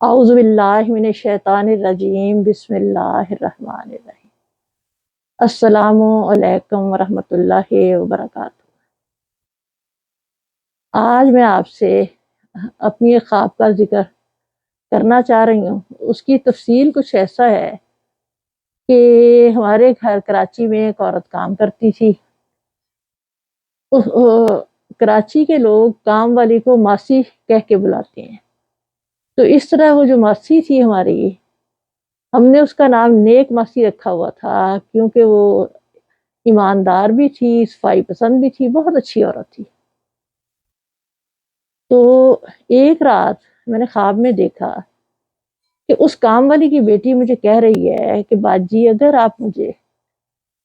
اعوذ باللہ من الشیطان الرجیم، بسم اللہ الرحمن الرحیم۔ السلام علیکم ورحمۃ اللہ وبرکاتہ۔ آج میں آپ سے اپنی ایک خواب کا ذکر کرنا چاہ رہی ہوں۔ اس کی تفصیل کچھ ایسا ہے کہ ہمارے گھر کراچی میں ایک عورت کام کرتی تھی۔ کراچی کے لوگ کام والی کو ماسی کہہ کے بلاتے ہیں، تو اس طرح وہ جو ماسی تھی ہماری، ہم نے اس کا نام نیک ماسی رکھا ہوا تھا، کیونکہ وہ ایماندار بھی تھی، صفائی پسند بھی تھی، بہت اچھی عورت تھی۔ تو ایک رات میں نے خواب میں دیکھا کہ اس کام والی کی بیٹی مجھے کہہ رہی ہے کہ باجی اگر آپ مجھے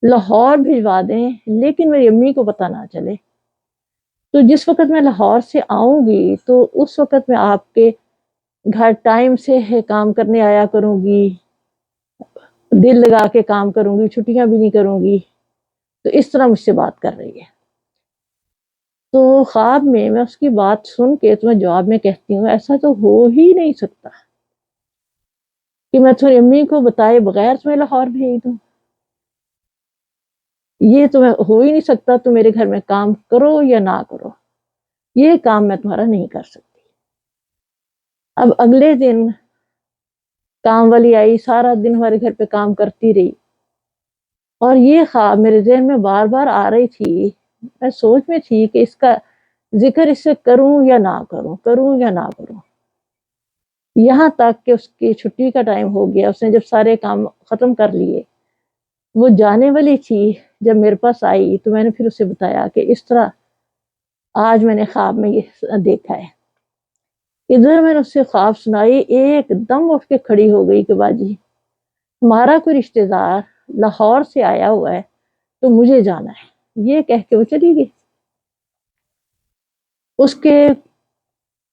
لاہور بھجوا دیں لیکن میری امی کو پتہ نہ چلے، تو جس وقت میں لاہور سے آؤں گی تو اس وقت میں آپ کے گھر ٹائم سے کام کرنے آیا کروں گی، دل لگا کے کام کروں گی، چھٹیاں بھی نہیں کروں گی۔ تو اس طرح مجھ سے بات کر رہی ہے۔ تو خواب میں اس کی بات سن کے تو میں جواب میں کہتی ہوں ایسا تو ہو ہی نہیں سکتا کہ میں تمہاری امی کو بتائے بغیر تمہیں لاہور بھیج دوں، یہ تو ہو ہی نہیں سکتا، تم میرے گھر میں کام کرو یا نہ کرو، یہ کام میں تمہارا نہیں کر سکتی۔ اب اگلے دن کام والی آئی، سارا دن ہمارے گھر پہ کام کرتی رہی، اور یہ خواب میرے ذہن میں بار بار آ رہی تھی۔ میں سوچ میں تھی کہ اس کا ذکر اس سے کروں یا نہ کروں یا نہ کروں، یہاں تک کہ اس کی چھٹی کا ٹائم ہو گیا۔ اس نے جب سارے کام ختم کر لیے، وہ جانے والی تھی، جب میرے پاس آئی تو میں نے پھر اسے بتایا کہ اس طرح آج میں نے خواب میں یہ دیکھا ہے۔ ادھر میں نے اسے خواب سنائی، ایک دم اٹھ کے کھڑی ہو گئی کہ باجی ہمارا کوئی رشتہ دار لاہور سے آیا ہوا ہے تو مجھے جانا ہے، یہ کہہ کے وہ چلی گئی۔ اس کے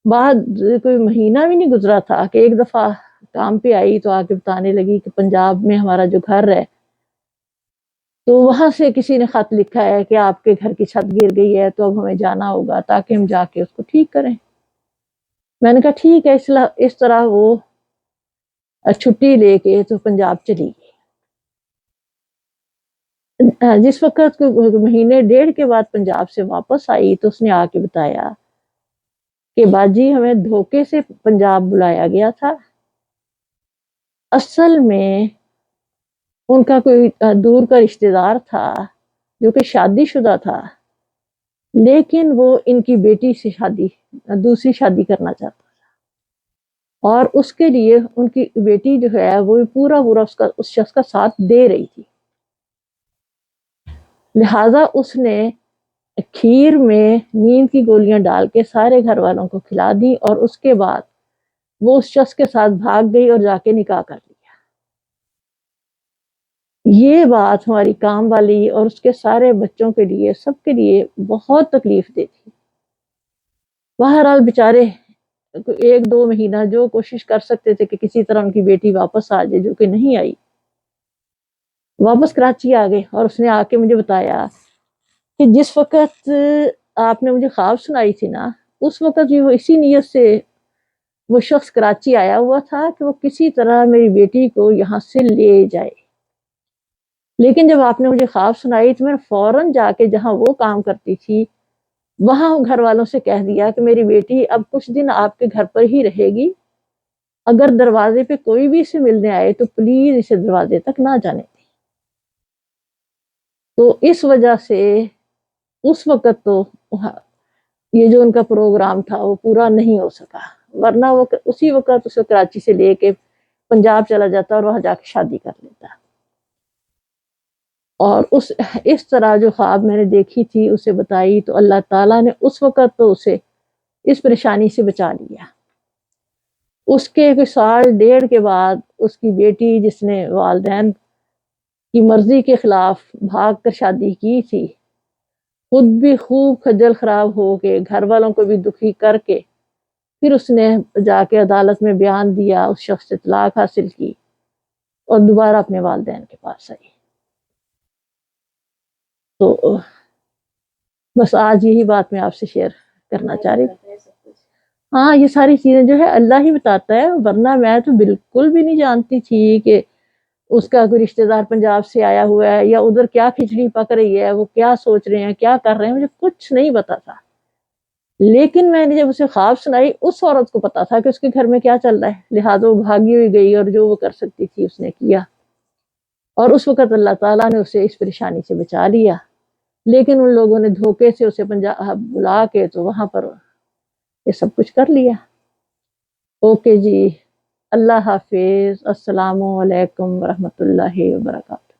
بعد کوئی مہینہ بھی نہیں گزرا تھا کہ ایک دفعہ کام پہ آئی تو آ کے بتانے لگی کہ پنجاب میں ہمارا جو گھر ہے تو وہاں سے کسی نے خط لکھا ہے کہ آپ کے گھر کی چھت گر گئی ہے، تو اب ہمیں جانا ہوگا تاکہ ہم جا کے اس کو ٹھیک کریں۔ میں نے کہا ٹھیک ہے۔ اس طرح وہ چھٹی لے کے تو پنجاب چلی گئی۔ جس وقت مہینے ڈیڑھ کے بعد پنجاب سے واپس آئی تو اس نے آ کے بتایا کہ باجی ہمیں دھوکے سے پنجاب بلایا گیا تھا، اصل میں ان کا کوئی دور کا رشتہ دار تھا جو کہ شادی شدہ تھا، لیکن وہ ان کی بیٹی سے دوسری شادی کرنا چاہتا تھا، اور اس کے لیے ان کی بیٹی جو ہے وہ پورا اس شخص کا ساتھ دے رہی تھی۔ لہذا اس نے کھیر میں نیند کی گولیاں ڈال کے سارے گھر والوں کو کھلا دی، اور اس کے بعد وہ اس شخص کے ساتھ بھاگ گئی اور جا کے نکاح کر لیا۔ یہ بات ہماری کام والی اور اس کے سارے بچوں کے لیے، سب کے لیے بہت تکلیف دہ تھی۔ بہرحال بیچارے ایک دو مہینہ جو کوشش کر سکتے تھے کہ کسی طرح ان کی بیٹی واپس آ جائے، جو کہ نہیں آئی۔ واپس کراچی آ گئے، اور اس نے آ کے مجھے بتایا کہ جس وقت آپ نے مجھے خواب سنائی تھی نا، اس وقت بھی وہ اسی نیت سے وہ شخص کراچی آیا ہوا تھا کہ وہ کسی طرح میری بیٹی کو یہاں سے لے جائے، لیکن جب آپ نے مجھے خواب سنائی تو میں نے فوراً جا کے جہاں وہ کام کرتی تھی وہاں گھر والوں سے کہہ دیا کہ میری بیٹی اب کچھ دن آپ کے گھر پر ہی رہے گی، اگر دروازے پہ کوئی بھی اسے ملنے آئے تو پلیز اسے دروازے تک نہ جانے دیں۔ تو اس وجہ سے اس وقت تو یہ جو ان کا پروگرام تھا وہ پورا نہیں ہو سکا، ورنہ وہ اسی وقت اسے کراچی سے لے کے پنجاب چلا جاتا اور وہاں جا کے شادی کر لیتا۔ اور اس طرح جو خواب میں نے دیکھی تھی اسے بتائی تو اللہ تعالیٰ نے اس وقت تو اسے اس پریشانی سے بچا لیا۔ اس کے کوئی سال ڈیڑھ کے بعد اس کی بیٹی، جس نے والدین کی مرضی کے خلاف بھاگ کر شادی کی تھی، خود بھی خوب خجل خراب ہو کے گھر والوں کو بھی دکھی کر کے پھر اس نے جا کے عدالت میں بیان دیا، اس شخص سے طلاق حاصل کی اور دوبارہ اپنے والدین کے پاس آئی۔ تو بس آج یہی بات میں آپ سے شیئر کرنا چاہ رہی تھی۔ ہاں یہ ساری چیزیں جو ہے اللہ ہی بتاتا ہے، ورنہ میں تو بالکل بھی نہیں جانتی تھی کہ اس کا کوئی رشتہ دار پنجاب سے آیا ہوا ہے یا ادھر کیا کھچڑی پک رہی ہے، وہ کیا سوچ رہے ہیں، کیا کر رہے ہیں، مجھے کچھ نہیں پتا تھا۔ لیکن میں نے جب اسے خواب سنائی، اس عورت کو پتا تھا کہ اس کے گھر میں کیا چل رہا ہے، لہٰذا وہ بھاگی ہوئی گئی اور جو وہ کر سکتی تھی اس نے کیا، اور اس وقت اللہ تعالیٰ نے اسے اس پریشانی سے بچا لیا۔ لیکن ان لوگوں نے دھوکے سے اسے پنجاب بلا کے تو وہاں پر یہ سب کچھ کر لیا۔ اوکے جی، اللہ حافظ، السلام علیکم ورحمۃ اللہ وبرکاتہ۔